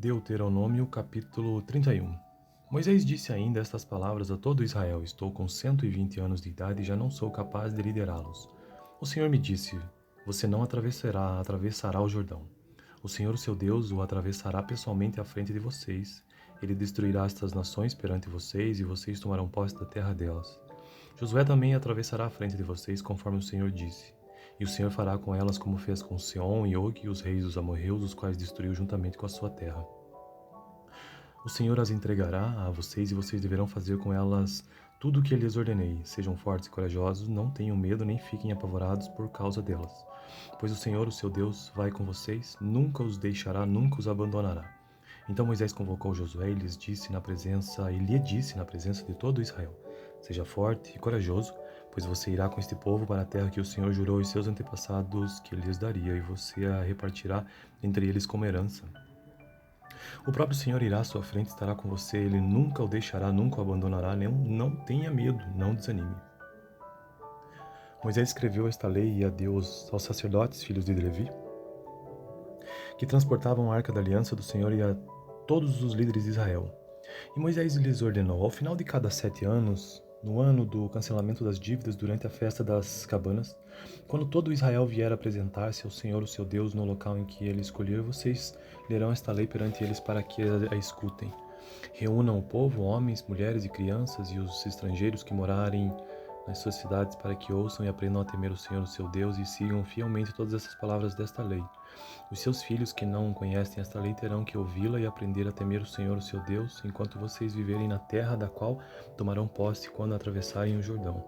Deuteronômio capítulo 31. Moisés disse ainda estas palavras a todo Israel: Estou com 120 anos de idade e já não sou capaz de liderá-los. O Senhor me disse: Você não atravessará o Jordão. O Senhor, o seu Deus, o atravessará pessoalmente à frente de vocês. Ele destruirá estas nações perante vocês e vocês tomarão posse da terra delas. Josué também atravessará à frente de vocês, conforme o Senhor disse. E o Senhor fará com elas como fez com Seom e Og, os reis dos amorreus, os quais destruiu juntamente com a sua terra. O Senhor as entregará a vocês e vocês deverão fazer com elas tudo o que lhes ordenei. Sejam fortes e corajosos, não tenham medo nem fiquem apavorados por causa delas. Pois o Senhor, o seu Deus, vai com vocês, nunca os deixará, nunca os abandonará. Então Moisés convocou Josué e lhe disse na presença de todo Israel: Seja forte e corajoso, pois você irá com este povo para a terra que o Senhor jurou aos seus antepassados que lhes daria, e você a repartirá entre eles como herança. O próprio Senhor irá à sua frente, estará com você, ele nunca o deixará, nunca o abandonará, não tenha medo, não desanime. Moisés escreveu esta lei e a deu aos sacerdotes, filhos de Levi, que transportavam a arca da aliança do Senhor, e a todos os líderes de Israel. E Moisés lhes ordenou: ao final de cada 7 anos, no ano do cancelamento das dívidas, durante a festa das cabanas, quando todo Israel vier apresentar-se ao Senhor, o seu Deus, no local em que ele escolher, vocês lerão esta lei perante eles para que a escutem. Reúnam o povo, homens, mulheres e crianças, e os estrangeiros que morarem nas suas cidades, para que ouçam e aprendam a temer o Senhor, o seu Deus, e sigam fielmente todas essas palavras desta lei. Os seus filhos que não conhecem esta lei terão que ouvi-la e aprender a temer o Senhor, o seu Deus, enquanto vocês viverem na terra da qual tomarão posse quando atravessarem o Jordão.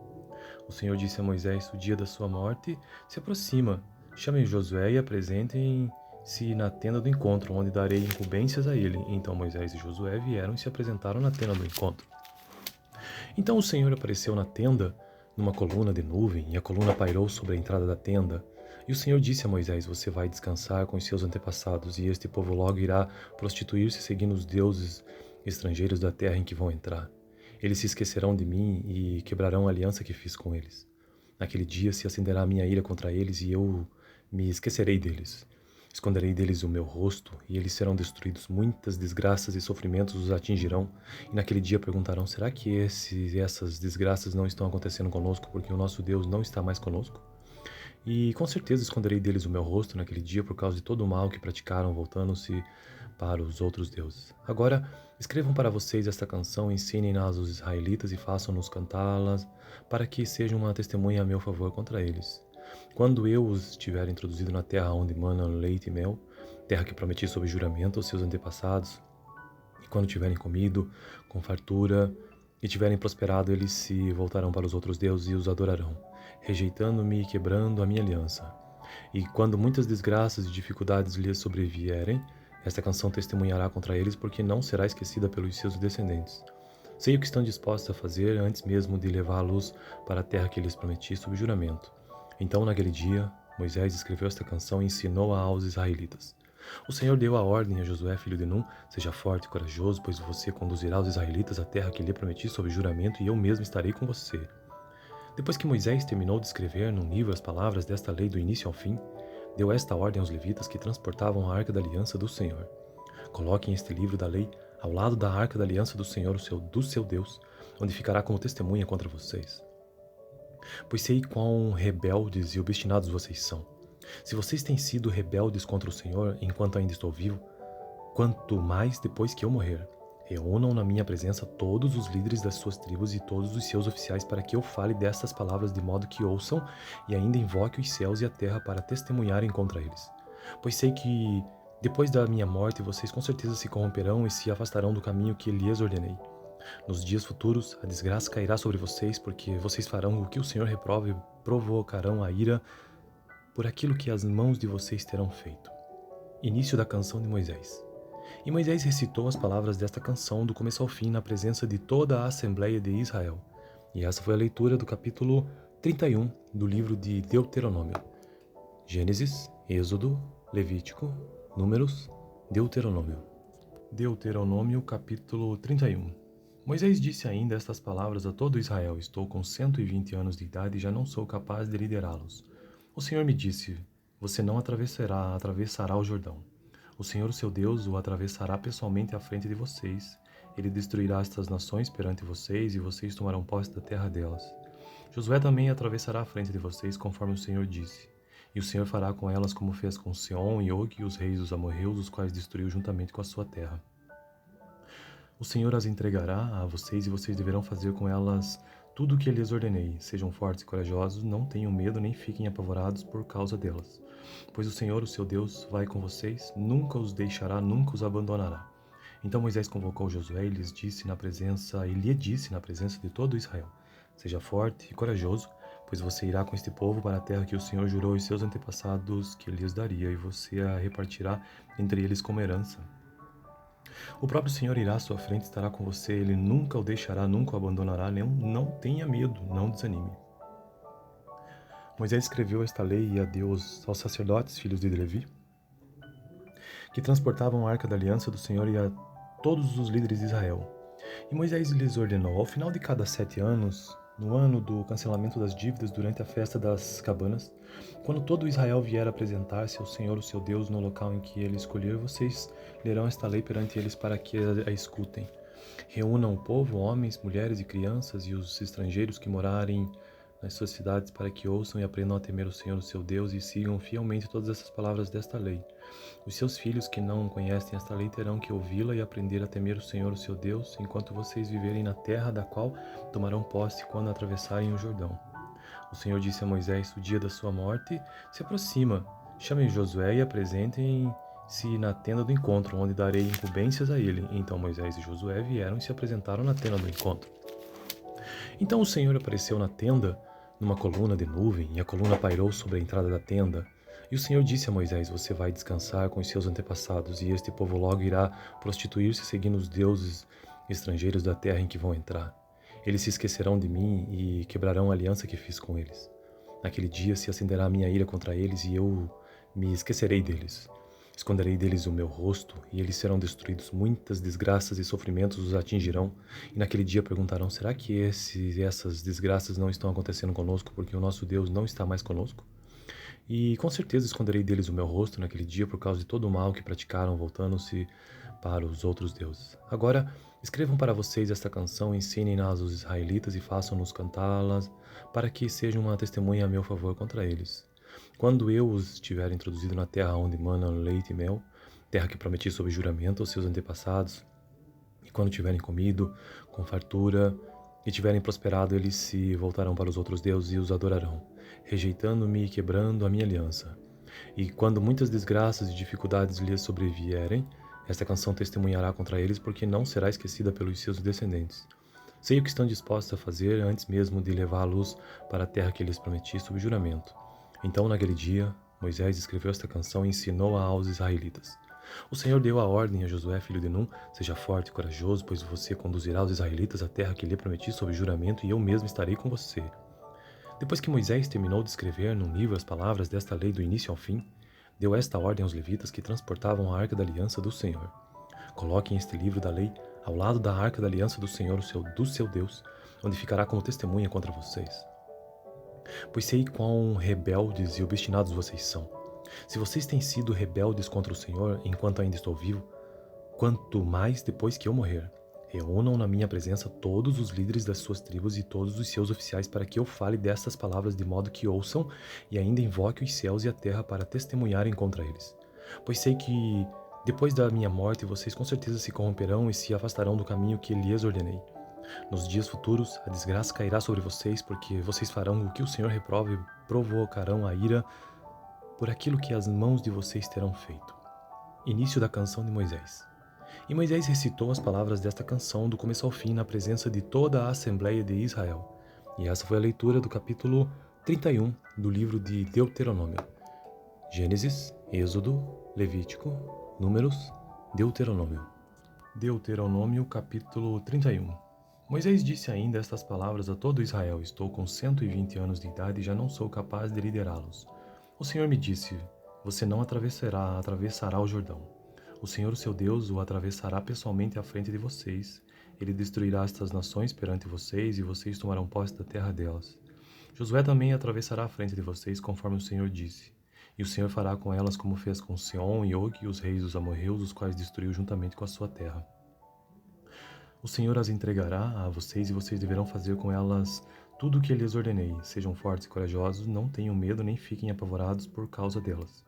O Senhor disse a Moisés: o dia da sua morte se aproxima. Chamem Josué e apresentem-se na tenda do encontro, onde darei incumbências a ele. Então Moisés e Josué vieram e se apresentaram na tenda do encontro. Então o Senhor apareceu na tenda numa coluna de nuvem, e a coluna pairou sobre a entrada da tenda. E o Senhor disse a Moisés: você vai descansar com os seus antepassados, e este povo logo irá prostituir-se seguindo os deuses estrangeiros da terra em que vão entrar. Eles se esquecerão de mim e quebrarão a aliança que fiz com eles. Naquele dia se acenderá a minha ira contra eles, e eu me esquecerei deles. Esconderei deles o meu rosto, e eles serão destruídos. Muitas desgraças e sofrimentos os atingirão. E naquele dia perguntarão: será que essas desgraças não estão acontecendo conosco porque o nosso Deus não está mais conosco? E com certeza esconderei deles o meu rosto naquele dia por causa de todo o mal que praticaram, voltando-se para os outros deuses. Agora, escrevam para vocês esta canção, ensinem-na aos israelitas e façam-nos cantá-las, para que seja uma testemunha a meu favor contra eles. Quando eu os tiver introduzido na terra onde mana leite e mel, terra que prometi sob juramento aos seus antepassados, e quando tiverem comido com fartura e tiverem prosperado, eles se voltarão para os outros deuses e os adorarão, rejeitando-me e quebrando a minha aliança. E quando muitas desgraças e dificuldades lhes sobrevierem, esta canção testemunhará contra eles, porque não será esquecida pelos seus descendentes. Sei o que estão dispostos a fazer antes mesmo de levá-los para a terra que lhes prometi sob juramento. Então, naquele dia, Moisés escreveu esta canção e ensinou-a aos israelitas. O Senhor deu a ordem a Josué, filho de Num: seja forte e corajoso, pois você conduzirá os israelitas à terra que lhe prometi sob juramento, e eu mesmo estarei com você. Depois que Moisés terminou de escrever num livro as palavras desta lei do início ao fim, deu esta ordem aos levitas que transportavam a arca da aliança do Senhor: coloquem este livro da lei ao lado da arca da aliança do Senhor, do seu Deus, onde ficará como testemunha contra vocês. Pois sei quão rebeldes e obstinados vocês são. Se vocês têm sido rebeldes contra o Senhor enquanto ainda estou vivo, quanto mais depois que eu morrer. Reúnam na minha presença todos os líderes das suas tribos e todos os seus oficiais, para que eu fale destas palavras, de modo que ouçam e ainda invoque os céus e a terra para testemunharem contra eles. Pois sei que depois da minha morte vocês com certeza se corromperão e se afastarão do caminho que lhes ordenei. Nos dias futuros, a desgraça cairá sobre vocês, porque vocês farão o que o Senhor reprova e provocarão a ira por aquilo que as mãos de vocês terão feito. Início da canção de Moisés. E Moisés recitou as palavras desta canção do começo ao fim na presença de toda a Assembleia de Israel. E essa foi a leitura do capítulo 31 do livro de Deuteronômio. Gênesis, Êxodo, Levítico, Números, Deuteronômio. Deuteronômio capítulo 31. Moisés disse ainda estas palavras a todo Israel: estou com 120 anos de idade e já não sou capaz de liderá-los. O Senhor me disse: você não atravessará o Jordão. O Senhor, o seu Deus, o atravessará pessoalmente à frente de vocês. Ele destruirá estas nações perante vocês, e vocês tomarão posse da terra delas. Josué também atravessará à frente de vocês, conforme o Senhor disse. E o Senhor fará com elas como fez com Seom e Og e os reis dos amorreus, os quais destruiu juntamente com a sua terra. O Senhor as entregará a vocês, e vocês deverão fazer com elas tudo o que lhes ordenei. Sejam fortes e corajosos, não tenham medo nem fiquem apavorados por causa delas. Pois o Senhor, o seu Deus, vai com vocês, nunca os deixará, nunca os abandonará. Então Moisés convocou Josué e lhe disse na presença de todo Israel: Seja forte e corajoso, pois você irá com este povo para a terra que o Senhor jurou aos seus antepassados que lhes daria, e você a repartirá entre eles como herança. O próprio Senhor irá à sua frente, estará com você, ele nunca o deixará, nunca o abandonará, não tenha medo, não desanime. Moisés escreveu esta lei e a Deus aos sacerdotes, filhos de Levi, que transportavam a arca da aliança do Senhor, e a todos os líderes de Israel. E Moisés lhes ordenou: ao final de cada 7 anos, no ano do cancelamento das dívidas, durante a festa das cabanas, quando todo Israel vier apresentar-se ao Senhor, o seu Deus, no local em que ele escolher, vocês lerão esta lei perante eles para que a escutem. Reúnam o povo, homens, mulheres e crianças, e os estrangeiros que morarem nas suas cidades, para que ouçam e aprendam a temer o Senhor, o seu Deus, e sigam fielmente todas essas palavras desta lei. Os seus filhos que não conhecem esta lei terão que ouvi-la e aprender a temer o Senhor, o seu Deus, enquanto vocês viverem na terra da qual tomarão posse quando atravessarem o Jordão. O Senhor disse a Moisés: o dia da sua morte se aproxima. Chamem Josué e apresentem-se na tenda do encontro, onde darei incumbências a ele. Então Moisés e Josué vieram e se apresentaram na tenda do encontro. Então o Senhor apareceu na tenda numa coluna de nuvem, e a coluna pairou sobre a entrada da tenda. E o Senhor disse a Moisés: você vai descansar com os seus antepassados, e este povo logo irá prostituir-se seguindo os deuses estrangeiros da terra em que vão entrar. Eles se esquecerão de mim e quebrarão a aliança que fiz com eles. Naquele dia se acenderá a minha ira contra eles, e eu me esquecerei deles. Esconderei deles o meu rosto, e eles serão destruídos. Muitas desgraças e sofrimentos os atingirão, e naquele dia perguntarão: será que essas desgraças não estão acontecendo conosco, porque o nosso Deus não está mais conosco? E com certeza esconderei deles o meu rosto naquele dia por causa de todo o mal que praticaram, voltando-se para os outros deuses. Agora, escrevam para vocês esta canção, ensinem-na aos israelitas e façam-nos cantá-las, para que seja uma testemunha a meu favor contra eles. Quando eu os tiver introduzido na terra onde mana leite e mel, terra que prometi sob juramento aos seus antepassados, e quando tiverem comido com fartura e tiverem prosperado, eles se voltarão para os outros deuses e os adorarão, rejeitando-me e quebrando a minha aliança. E quando muitas desgraças e dificuldades lhes sobrevierem, esta canção testemunhará contra eles, porque não será esquecida pelos seus descendentes. Sei o que estão dispostos a fazer antes mesmo de levá-los para a terra que lhes prometi sob juramento. Então, naquele dia, Moisés escreveu esta canção e ensinou-a aos israelitas. O Senhor deu a ordem a Josué, filho de Num: seja forte e corajoso, pois você conduzirá os israelitas à terra que lhe prometi sob juramento, e eu mesmo estarei com você. Depois que Moisés terminou de escrever num livro as palavras desta lei do início ao fim, deu esta ordem aos levitas que transportavam a arca da aliança do Senhor: coloquem este livro da lei ao lado da arca da aliança do Senhor, do seu Deus, onde ficará como testemunha contra vocês. Pois sei quão rebeldes e obstinados vocês são. Se vocês têm sido rebeldes contra o Senhor enquanto ainda estou vivo, quanto mais depois que eu morrer. Reúnam na minha presença todos os líderes das suas tribos e todos os seus oficiais, para que eu fale destas palavras, de modo que ouçam e ainda invoque os céus e a terra para testemunharem contra eles. Pois sei que depois da minha morte vocês com certeza se corromperão e se afastarão do caminho que lhes ordenei. Nos dias futuros, a desgraça cairá sobre vocês, porque vocês farão o que o Senhor reprova e provocarão a ira por aquilo que as mãos de vocês terão feito. Início da canção de Moisés. E Moisés recitou as palavras desta canção do começo ao fim na presença de toda a Assembleia de Israel. E essa foi a leitura do capítulo 31 do livro de Deuteronômio. Gênesis, Êxodo, Levítico, Números, Deuteronômio. Deuteronômio, capítulo 31. Moisés disse ainda estas palavras a todo Israel: estou com 120 anos de idade e já não sou capaz de liderá-los. O Senhor me disse: você não atravessará o Jordão. O Senhor, seu Deus, o atravessará pessoalmente à frente de vocês. Ele destruirá estas nações perante vocês, e vocês tomarão posse da terra delas. Josué também atravessará à frente de vocês, conforme o Senhor disse. E o Senhor fará com elas como fez com Seom e Og, os reis dos amorreus, os quais destruiu juntamente com a sua terra. O Senhor as entregará a vocês e vocês deverão fazer com elas tudo o que lhes ordenei. Sejam fortes e corajosos, não tenham medo nem fiquem apavorados por causa delas.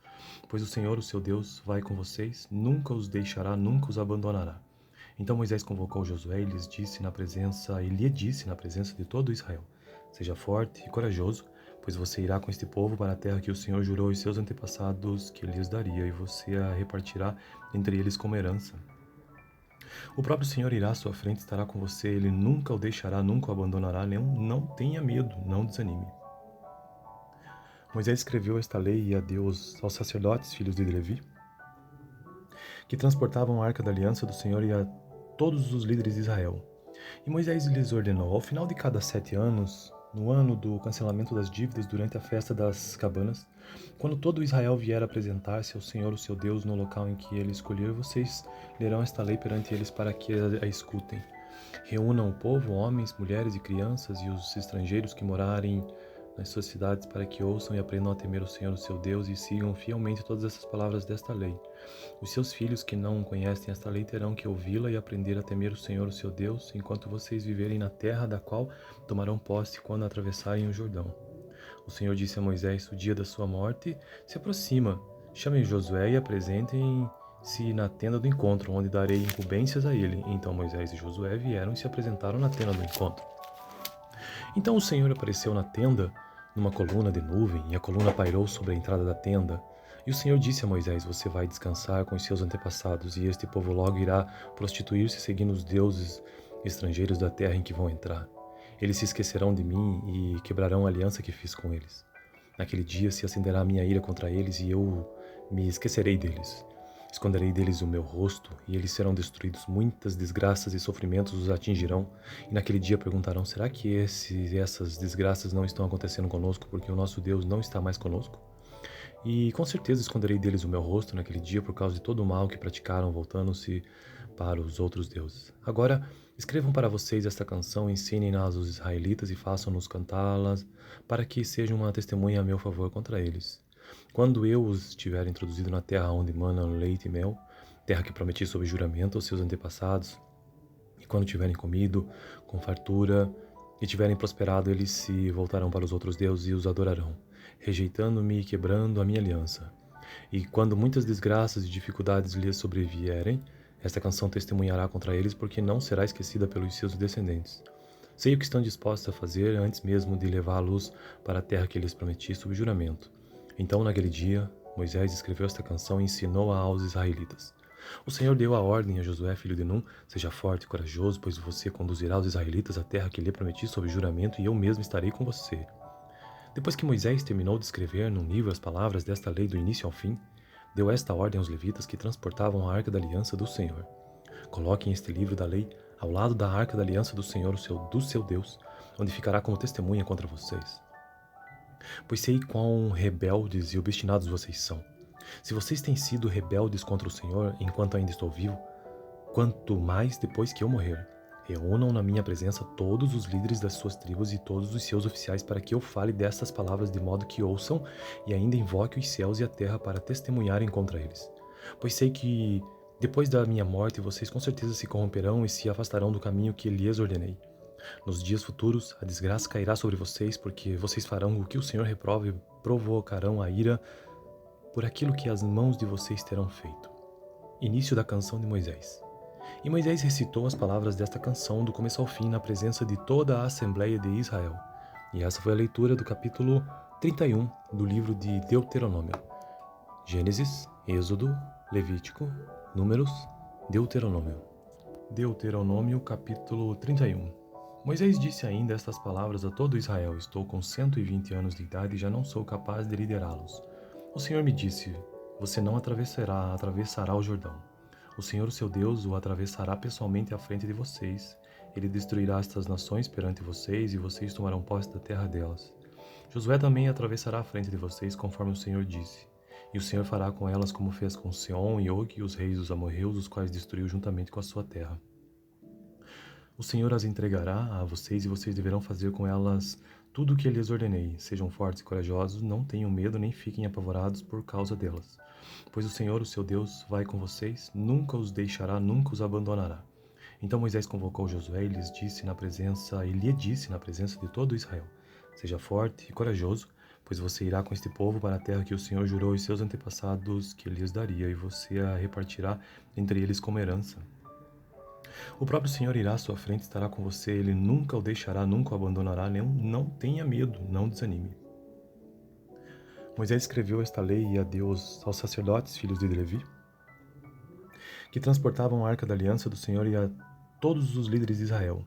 Pois o Senhor, o seu Deus, vai com vocês, nunca os deixará, nunca os abandonará. Então Moisés convocou Josué e lhe disse na presença de todo Israel: Seja forte e corajoso, pois você irá com este povo para a terra que o Senhor jurou aos seus antepassados que lhes daria, e você a repartirá entre eles como herança. O próprio Senhor irá à sua frente, estará com você, ele nunca o deixará, nunca o abandonará, não tenha medo, não desanime. Moisés escreveu esta lei e a Deus aos sacerdotes, filhos de Levi, que transportavam a arca da aliança do Senhor e a todos os líderes de Israel. E Moisés lhes ordenou, ao final de cada 7 anos, no ano do cancelamento das dívidas, durante a festa das cabanas, quando todo Israel vier apresentar-se ao Senhor, o seu Deus, no local em que ele escolher, vocês lerão esta lei perante eles para que a escutem. Reúnam o povo, homens, mulheres e crianças, e os estrangeiros que morarem nas suas cidades, para que ouçam e aprendam a temer o Senhor, o seu Deus, e sigam fielmente todas essas palavras desta lei. Os seus filhos que não conhecem esta lei terão que ouvi-la e aprender a temer o Senhor, o seu Deus, enquanto vocês viverem na terra da qual tomarão posse quando atravessarem o Jordão. O Senhor disse a Moisés: O dia da sua morte se aproxima. Chamem Josué e apresentem-se na tenda do encontro, onde darei incumbências a ele. Então Moisés e Josué vieram e se apresentaram na tenda do encontro. Então o Senhor apareceu na tenda numa coluna de nuvem, e a coluna pairou sobre a entrada da tenda. E o Senhor disse a Moisés: Você vai descansar com os seus antepassados, e este povo logo irá prostituir-se seguindo os deuses estrangeiros da terra em que vão entrar. Eles se esquecerão de mim e quebrarão a aliança que fiz com eles. Naquele dia se acenderá a minha ira contra eles, e eu me esquecerei deles. Esconderei deles o meu rosto, e eles serão destruídos. Muitas desgraças e sofrimentos os atingirão. E naquele dia perguntarão: será que essas desgraças não estão acontecendo conosco porque o nosso Deus não está mais conosco? E com certeza esconderei deles o meu rosto naquele dia por causa de todo o mal que praticaram, voltando-se para os outros deuses. Agora, escrevam para vocês esta canção, ensinem-na aos israelitas e façam-nos cantá-las, para que seja uma testemunha a meu favor contra eles. Quando eu os tiver introduzido na terra onde manam leite e mel, terra que prometi sob juramento aos seus antepassados, e quando tiverem comido com fartura e tiverem prosperado, eles se voltarão para os outros deuses e os adorarão, rejeitando-me e quebrando a minha aliança. E quando muitas desgraças e dificuldades lhes sobrevierem, esta canção testemunhará contra eles, porque não será esquecida pelos seus descendentes. Sei o que estão dispostos a fazer antes mesmo de levá-los para a terra que lhes prometi sob juramento. Então, naquele dia, Moisés escreveu esta canção e ensinou-a aos israelitas. O Senhor deu a ordem a Josué, filho de Num: Seja forte e corajoso, pois você conduzirá os israelitas à terra que lhe prometi sob juramento, e eu mesmo estarei com você. Depois que Moisés terminou de escrever num livro as palavras desta lei do início ao fim, deu esta ordem aos levitas que transportavam a arca da aliança do Senhor: Coloquem este livro da lei ao lado da arca da aliança do Senhor, do seu Deus, onde ficará como testemunha contra vocês. Pois sei quão rebeldes e obstinados vocês são. Se vocês têm sido rebeldes contra o Senhor enquanto ainda estou vivo, quanto mais depois que eu morrer. Reúnam na minha presença todos os líderes das suas tribos e todos os seus oficiais para que eu fale destas palavras de modo que ouçam e ainda invoque os céus e a terra para testemunharem contra eles. Pois sei que depois da minha morte vocês com certeza se corromperão e se afastarão do caminho que lhes ordenei. Nos dias futuros, a desgraça cairá sobre vocês, porque vocês farão o que o Senhor reprova e provocarão a ira por aquilo que as mãos de vocês terão feito. Início da canção de Moisés. E Moisés recitou as palavras desta canção do começo ao fim na presença de toda a Assembleia de Israel. E essa foi a leitura do capítulo 31 do livro de Deuteronômio. Gênesis, Êxodo, Levítico, Números, Deuteronômio. Deuteronômio, capítulo 31. Moisés disse ainda estas palavras a todo Israel: Estou com 120 anos de idade e já não sou capaz de liderá-los. O Senhor me disse: Você não atravessará o Jordão. O Senhor, seu Deus, o atravessará pessoalmente à frente de vocês. Ele destruirá estas nações perante vocês, e vocês tomarão posse da terra delas. Josué também atravessará à frente de vocês, conforme o Senhor disse. E o Senhor fará com elas como fez com Seom e Og, os reis dos amorreus, os quais destruiu juntamente com a sua terra. O Senhor as entregará a vocês, e vocês deverão fazer com elas tudo o que lhes ordenei. Sejam fortes e corajosos, não tenham medo nem fiquem apavorados por causa delas. Pois o Senhor, o seu Deus, vai com vocês, nunca os deixará, nunca os abandonará. Então Moisés convocou Josué e lhe disse na presença de todo Israel: Seja forte e corajoso, pois você irá com este povo para a terra que o Senhor jurou aos seus antepassados que lhes daria, e você a repartirá entre eles como herança. O próprio Senhor irá à sua frente, estará com você, ele nunca o deixará, nunca o abandonará, não tenha medo, não desanime. Moisés escreveu esta lei e a Deus aos sacerdotes, filhos de Levi, que transportavam a arca da aliança do Senhor e a todos os líderes de Israel.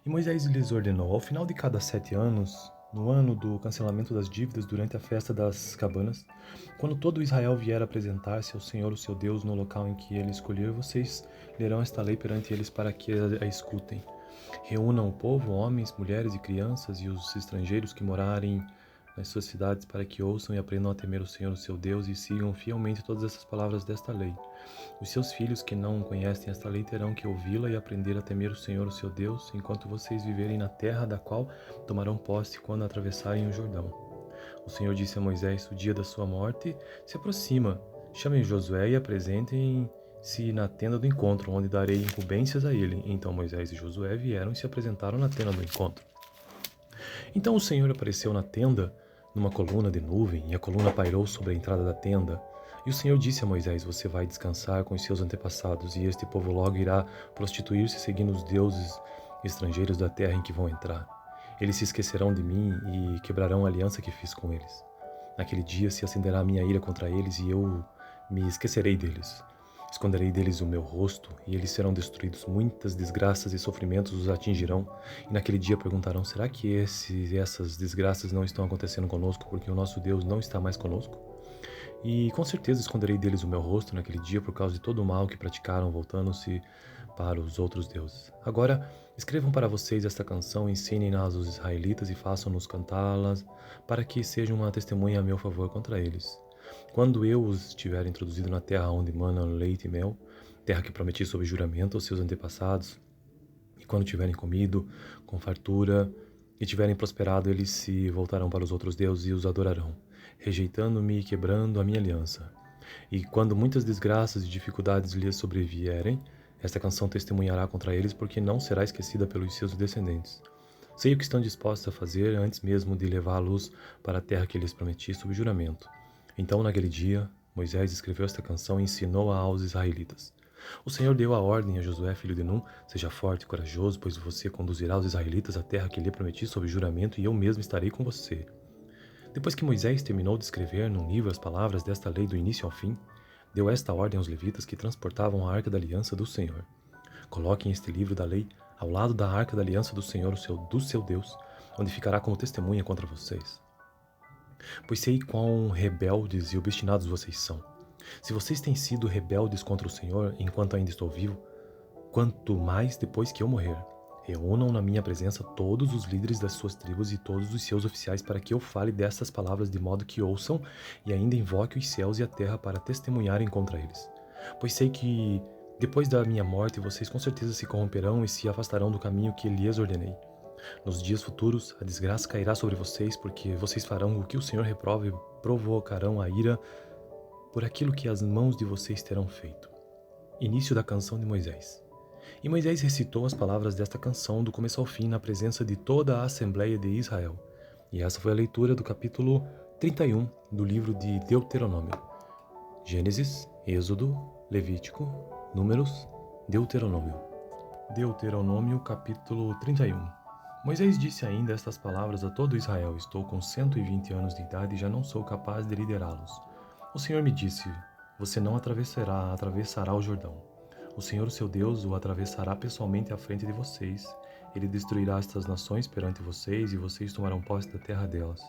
E Moisés lhes ordenou, ao final de cada 7 anos, no ano do cancelamento das dívidas, durante a festa das cabanas, quando todo Israel vier apresentar-se ao Senhor, o seu Deus, no local em que ele escolher, vocês lerão esta lei perante eles para que a escutem. Reúnam o povo, homens, mulheres e crianças, e os estrangeiros que morarem nas suas cidades, para que ouçam e aprendam a temer o Senhor, o seu Deus, e sigam fielmente todas essas palavras desta lei. Os seus filhos que não conhecem esta lei terão que ouvi-la e aprender a temer o Senhor, o seu Deus, enquanto vocês viverem na terra da qual tomarão posse quando atravessarem o Jordão. O Senhor disse a Moisés: O dia da sua morte se aproxima. Chamem Josué e apresentem-se na tenda do encontro, onde darei incumbências a ele. Então Moisés e Josué vieram e se apresentaram na tenda do encontro. Então o Senhor apareceu na tenda numa coluna de nuvem, e a coluna pairou sobre a entrada da tenda. E o Senhor disse a Moisés: Você vai descansar com os seus antepassados, e este povo logo irá prostituir-se seguindo os deuses estrangeiros da terra em que vão entrar. Eles se esquecerão de mim e quebrarão a aliança que fiz com eles. Naquele dia se acenderá a minha ira contra eles, e eu me esquecerei deles. Esconderei deles o meu rosto, e eles serão destruídos. Muitas desgraças e sofrimentos os atingirão. E naquele dia perguntarão: será que essas desgraças não estão acontecendo conosco porque o nosso Deus não está mais conosco? E com certeza esconderei deles o meu rosto naquele dia por causa de todo o mal que praticaram, voltando-se para os outros deuses. Agora, escrevam para vocês esta canção, ensinem-na aos israelitas e façam-nos cantá-las, para que seja uma testemunha a meu favor contra eles. Quando eu os tiver introduzido na terra onde manam leite e mel, terra que prometi sob juramento aos seus antepassados, e quando tiverem comido com fartura e tiverem prosperado, eles se voltarão para os outros deuses e os adorarão, rejeitando-me e quebrando a minha aliança. E quando muitas desgraças e dificuldades lhes sobrevierem, esta canção testemunhará contra eles, porque não será esquecida pelos seus descendentes. Sei o que estão dispostos a fazer antes mesmo de levá-los para a terra que lhes prometi sob juramento. Então, naquele dia, Moisés escreveu esta canção e ensinou-a aos israelitas. O Senhor deu a ordem a Josué, filho de Num: Seja forte e corajoso, pois você conduzirá os israelitas à terra que lhe prometi sob juramento, e eu mesmo estarei com você. Depois que Moisés terminou de escrever num livro as palavras desta lei do início ao fim, deu esta ordem aos levitas que transportavam a arca da aliança do Senhor: Coloquem este livro da lei ao lado da arca da aliança do Senhor, do seu Deus, onde ficará como testemunha contra vocês. Pois sei quão rebeldes e obstinados vocês são. Se vocês têm sido rebeldes contra o Senhor enquanto ainda estou vivo, quanto mais depois que eu morrer. Reúnam na minha presença todos os líderes das suas tribos e todos os seus oficiais, para que eu fale destas palavras, de modo que ouçam e ainda invoque os céus e a terra para testemunharem contra eles. Pois sei que depois da minha morte vocês com certeza se corromperão e se afastarão do caminho que lhes ordenei. Nos dias futuros, a desgraça cairá sobre vocês, porque vocês farão o que o Senhor reprova e provocarão a ira por aquilo que as mãos de vocês terão feito. Início da canção de Moisés. E Moisés recitou as palavras desta canção do começo ao fim na presença de toda a Assembleia de Israel. E essa foi a leitura do capítulo 31 do livro de Deuteronômio. Gênesis, Êxodo, Levítico, Números, Deuteronômio. Deuteronômio, capítulo 31. Moisés disse ainda estas palavras a todo Israel: Estou com 120 anos de idade e já não sou capaz de liderá-los. O Senhor me disse: Você não atravessará o Jordão. O Senhor, seu Deus, o atravessará pessoalmente à frente de vocês. Ele destruirá estas nações perante vocês, e vocês tomarão posse da terra delas.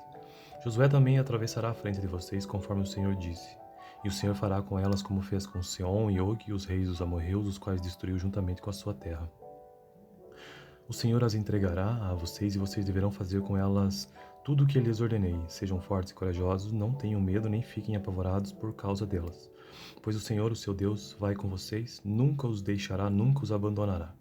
Josué também atravessará à frente de vocês, conforme o Senhor disse. E o Senhor fará com elas como fez com Seom e Og, os reis dos amorreus, os quais destruiu juntamente com a sua terra. O Senhor as entregará a vocês, e vocês deverão fazer com elas tudo o que lhes ordenei. Sejam fortes e corajosos, não tenham medo nem fiquem apavorados por causa delas. Pois o Senhor, o seu Deus, vai com vocês, nunca os deixará, nunca os abandonará.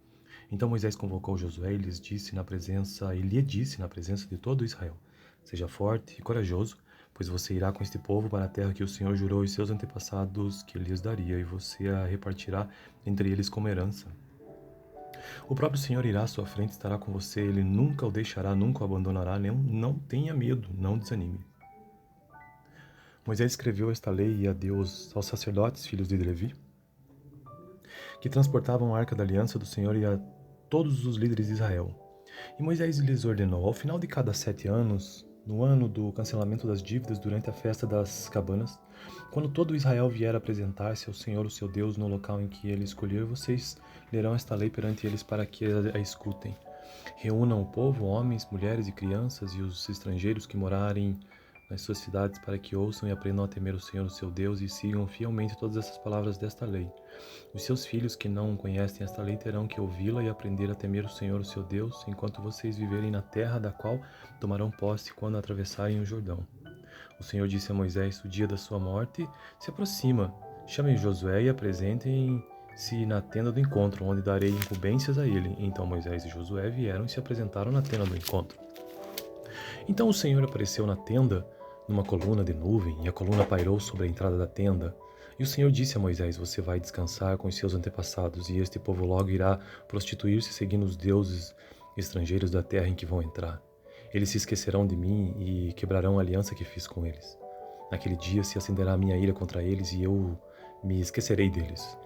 Então Moisés convocou Josué e lhe disse na presença de todo Israel: Seja forte e corajoso, pois você irá com este povo para a terra que o Senhor jurou aos seus antepassados que lhes daria, e você a repartirá entre eles como herança. O próprio Senhor irá à sua frente, estará com você, ele nunca o deixará, nunca o abandonará, não tenha medo, não desanime. Moisés escreveu esta lei e a Deus aos sacerdotes, filhos de Levi, que transportavam a arca da aliança do Senhor e a todos os líderes de Israel. E Moisés lhes ordenou, ao final de cada 7 anos, no ano do cancelamento das dívidas durante a festa das cabanas, quando todo Israel vier apresentar-se ao Senhor, o seu Deus, no local em que ele escolher, vocês lerão esta lei perante eles para que a escutem. Reúnam o povo, homens, mulheres e crianças, e os estrangeiros que morarem nas suas cidades, para que ouçam e aprendam a temer o Senhor, o seu Deus, e sigam fielmente todas essas palavras desta lei. Os seus filhos que não conhecem esta lei terão que ouvi-la e aprender a temer o Senhor, o seu Deus, enquanto vocês viverem na terra da qual tomarão posse quando atravessarem o Jordão. O Senhor disse a Moisés: O dia da sua morte se aproxima. Chamem Josué e apresentem-se na tenda do encontro, onde darei incumbências a ele. Então Moisés e Josué vieram e se apresentaram na tenda do encontro. Então o Senhor apareceu na tenda numa coluna de nuvem, e a coluna pairou sobre a entrada da tenda. E o Senhor disse a Moisés: Você vai descansar com os seus antepassados, e este povo logo irá prostituir-se seguindo os deuses estrangeiros da terra em que vão entrar. Eles se esquecerão de mim e quebrarão a aliança que fiz com eles. Naquele dia se acenderá a minha ira contra eles, e eu me esquecerei deles.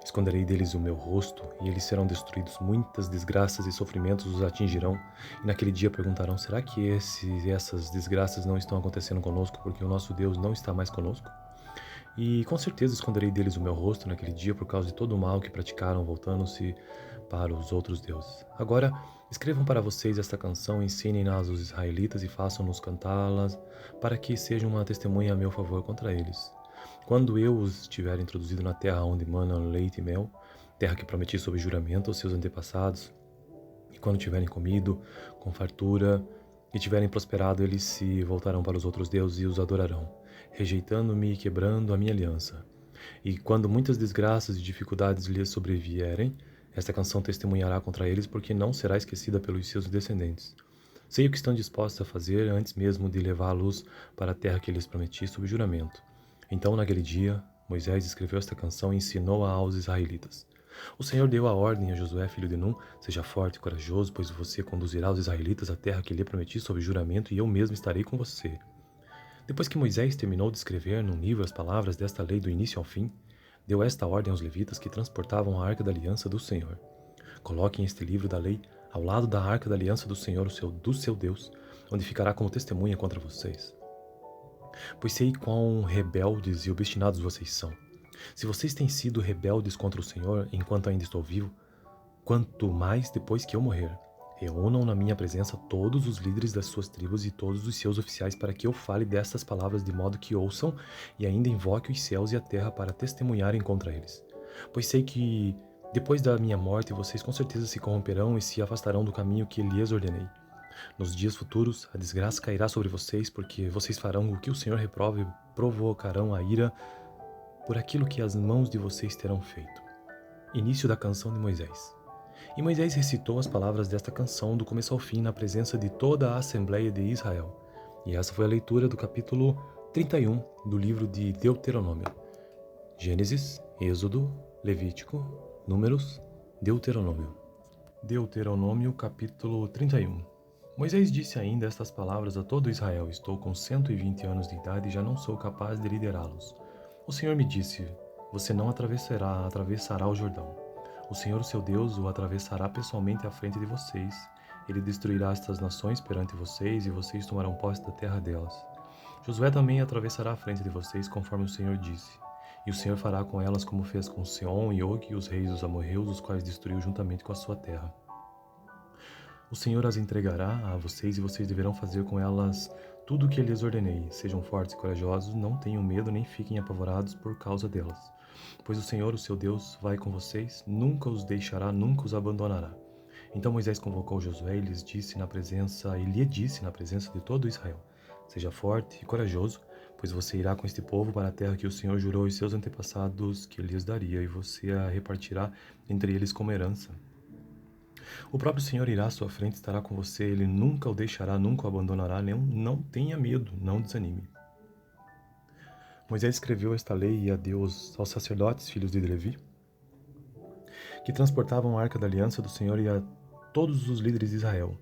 Esconderei deles o meu rosto, e eles serão destruídos. Muitas desgraças e sofrimentos os atingirão. E naquele dia perguntarão: será que essas desgraças não estão acontecendo conosco porque o nosso Deus não está mais conosco? E com certeza esconderei deles o meu rosto naquele dia por causa de todo o mal que praticaram, voltando-se para os outros deuses. Agora, escrevam para vocês esta canção, ensinem-na aos israelitas e façam-nos cantá-las, para que seja uma testemunha a meu favor contra eles. Quando eu os tiver introduzido na terra onde manam leite e mel, terra que prometi sob juramento aos seus antepassados, e quando tiverem comido com fartura e tiverem prosperado, eles se voltarão para os outros deuses e os adorarão, rejeitando-me e quebrando a minha aliança. E quando muitas desgraças e dificuldades lhes sobrevierem, esta canção testemunhará contra eles, porque não será esquecida pelos seus descendentes. Sei o que estão dispostos a fazer antes mesmo de levá-los para a terra que lhes prometi sob juramento. Então, naquele dia, Moisés escreveu esta canção e ensinou-a aos israelitas. O Senhor deu a ordem a Josué, filho de Num: Seja forte e corajoso, pois você conduzirá os israelitas à terra que lhe prometi sob juramento, e eu mesmo estarei com você. Depois que Moisés terminou de escrever num livro as palavras desta lei do início ao fim, deu esta ordem aos levitas que transportavam a arca da aliança do Senhor: Coloquem este livro da lei ao lado da arca da aliança do Senhor, do seu Deus, onde ficará como testemunha contra vocês. Pois sei quão rebeldes e obstinados vocês são. Se vocês têm sido rebeldes contra o Senhor enquanto ainda estou vivo, quanto mais depois que eu morrer. Reúnam na minha presença todos os líderes das suas tribos e todos os seus oficiais para que eu fale destas palavras de modo que ouçam e ainda invoque os céus e a terra para testemunharem contra eles. Pois sei que depois da minha morte vocês com certeza se corromperão e se afastarão do caminho que lhes ordenei. Nos dias futuros, a desgraça cairá sobre vocês, porque vocês farão o que o Senhor reprova e provocarão a ira por aquilo que as mãos de vocês terão feito. Início da canção de Moisés. E Moisés recitou as palavras desta canção do começo ao fim na presença de toda a Assembleia de Israel. E essa foi a leitura do capítulo 31 do livro de Deuteronômio. Gênesis, Êxodo, Levítico, Números, Deuteronômio. Deuteronômio, capítulo 31. Moisés disse ainda estas palavras a todo Israel: Estou com 120 anos de idade e já não sou capaz de liderá-los. O Senhor me disse: Você não atravessará o Jordão. O Senhor, seu Deus, o atravessará pessoalmente à frente de vocês. Ele destruirá estas nações perante vocês e vocês tomarão posse da terra delas. Josué também atravessará à frente de vocês, conforme o Senhor disse. E o Senhor fará com elas como fez com Seom e Og, os reis dos amorreus, os quais destruiu juntamente com a sua terra. O Senhor as entregará a vocês e vocês deverão fazer com elas tudo o que lhes ordenei. Sejam fortes e corajosos, não tenham medo nem fiquem apavorados por causa delas. Pois o Senhor, o seu Deus, vai com vocês, nunca os deixará, nunca os abandonará. Então Moisés convocou Josué e lhe disse na presença de todo Israel: Seja forte e corajoso, pois você irá com este povo para a terra que o Senhor jurou aos seus antepassados que lhes daria, e você a repartirá entre eles como herança. O próprio Senhor irá à sua frente, estará com você, ele nunca o deixará, nunca o abandonará, não tenha medo, não desanime. Moisés escreveu esta lei e a Deus aos sacerdotes, filhos de Levi, que transportavam a arca da aliança do Senhor e a todos os líderes de Israel.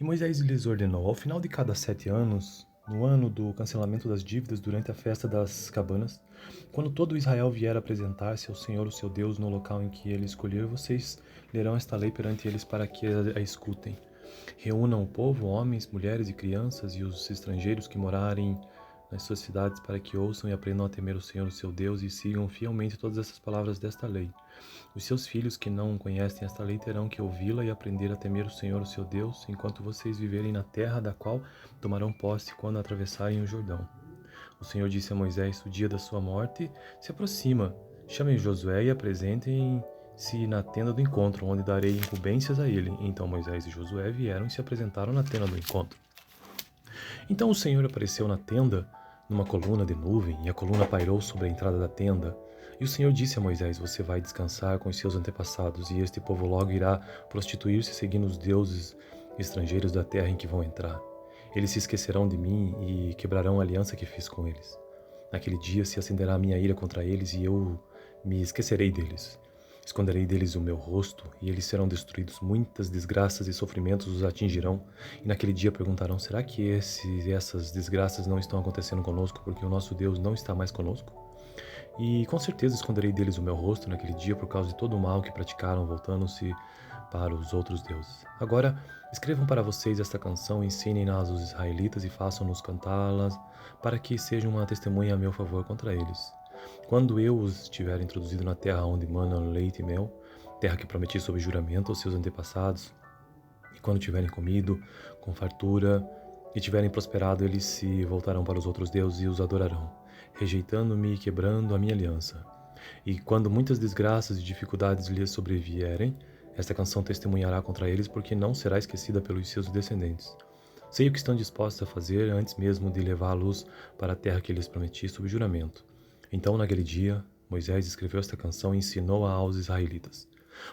E Moisés lhes ordenou, ao final de cada 7 anos, no ano do cancelamento das dívidas, durante a festa das cabanas, quando todo Israel vier apresentar-se ao Senhor, o seu Deus, no local em que ele escolher, vocês lerão esta lei perante eles para que a escutem. Reúnam o povo, homens, mulheres e crianças, e os estrangeiros que morarem nas suas cidades, para que ouçam e aprendam a temer o Senhor, o seu Deus, e sigam fielmente todas essas palavras desta lei. Os seus filhos que não conhecem esta lei terão que ouvi-la e aprender a temer o Senhor, o seu Deus, enquanto vocês viverem na terra da qual tomarão posse quando atravessarem o Jordão. O Senhor disse a Moisés: o dia da sua morte se aproxima. Chamem Josué e apresentem-se na tenda do encontro, onde darei incumbências a ele. Então Moisés e Josué vieram e se apresentaram na tenda do encontro. Então o Senhor apareceu na tenda numa coluna de nuvem, e a coluna pairou sobre a entrada da tenda. E o Senhor disse a Moisés: você vai descansar com os seus antepassados, e este povo logo irá prostituir-se seguindo os deuses estrangeiros da terra em que vão entrar. Eles se esquecerão de mim e quebrarão a aliança que fiz com eles. Naquele dia se acenderá a minha ira contra eles, e eu me esquecerei deles. Esconderei deles o meu rosto, e eles serão destruídos. Muitas desgraças e sofrimentos os atingirão. E naquele dia perguntarão: será que essas desgraças não estão acontecendo conosco, porque o nosso Deus não está mais conosco? E com certeza esconderei deles o meu rosto naquele dia por causa de todo o mal que praticaram, voltando-se para os outros deuses. Agora, escrevam para vocês esta canção, ensinem-na aos israelitas e façam-nos cantá-las, para que sejam uma testemunha a meu favor contra eles. Quando eu os tiver introduzido na terra onde manam leite e mel, terra que prometi sob juramento aos seus antepassados, e quando tiverem comido com fartura e tiverem prosperado, eles se voltarão para os outros deuses e os adorarão, rejeitando-me e quebrando a minha aliança. E quando muitas desgraças e dificuldades lhes sobrevierem, esta canção testemunhará contra eles, porque não será esquecida pelos seus descendentes. Sei o que estão dispostos a fazer antes mesmo de levá-los para a terra que lhes prometi sob juramento. Então, naquele dia, Moisés escreveu esta canção e ensinou-a aos israelitas.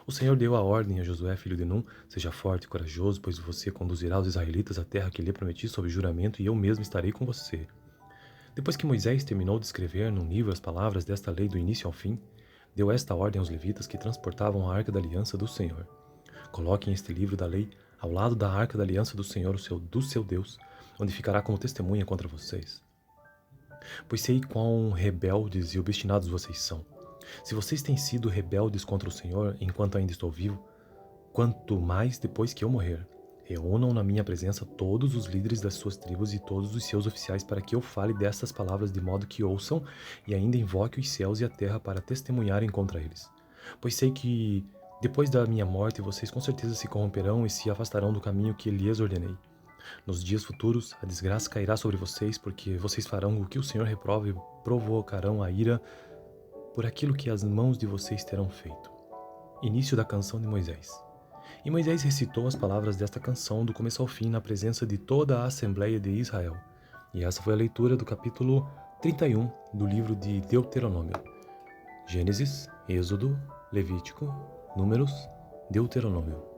O Senhor deu a ordem a Josué, filho de Num: seja forte e corajoso, pois você conduzirá os israelitas à terra que lhe prometi sob juramento, e eu mesmo estarei com você. Depois que Moisés terminou de escrever num livro as palavras desta lei do início ao fim, deu esta ordem aos levitas que transportavam a arca da aliança do Senhor: coloquem este livro da lei ao lado da arca da aliança do Senhor, do seu Deus, onde ficará como testemunha contra vocês. Pois sei quão rebeldes e obstinados vocês são. Se vocês têm sido rebeldes contra o Senhor enquanto ainda estou vivo, quanto mais depois que eu morrer. Reúnam na minha presença todos os líderes das suas tribos e todos os seus oficiais, para que eu fale destas palavras de modo que ouçam e ainda invoque os céus e a terra para testemunharem contra eles. Pois sei que depois da minha morte vocês com certeza se corromperão e se afastarão do caminho que lhes ordenei. Nos dias futuros a desgraça cairá sobre vocês, porque vocês farão o que o Senhor reprova e provocarão a ira por aquilo que as mãos de vocês terão feito. Início da canção de Moisés. E Moisés recitou as palavras desta canção do começo ao fim na presença de toda a Assembleia de Israel. E essa foi a leitura do capítulo 31 do livro de Deuteronômio. Gênesis, Êxodo, Levítico, Números, Deuteronômio.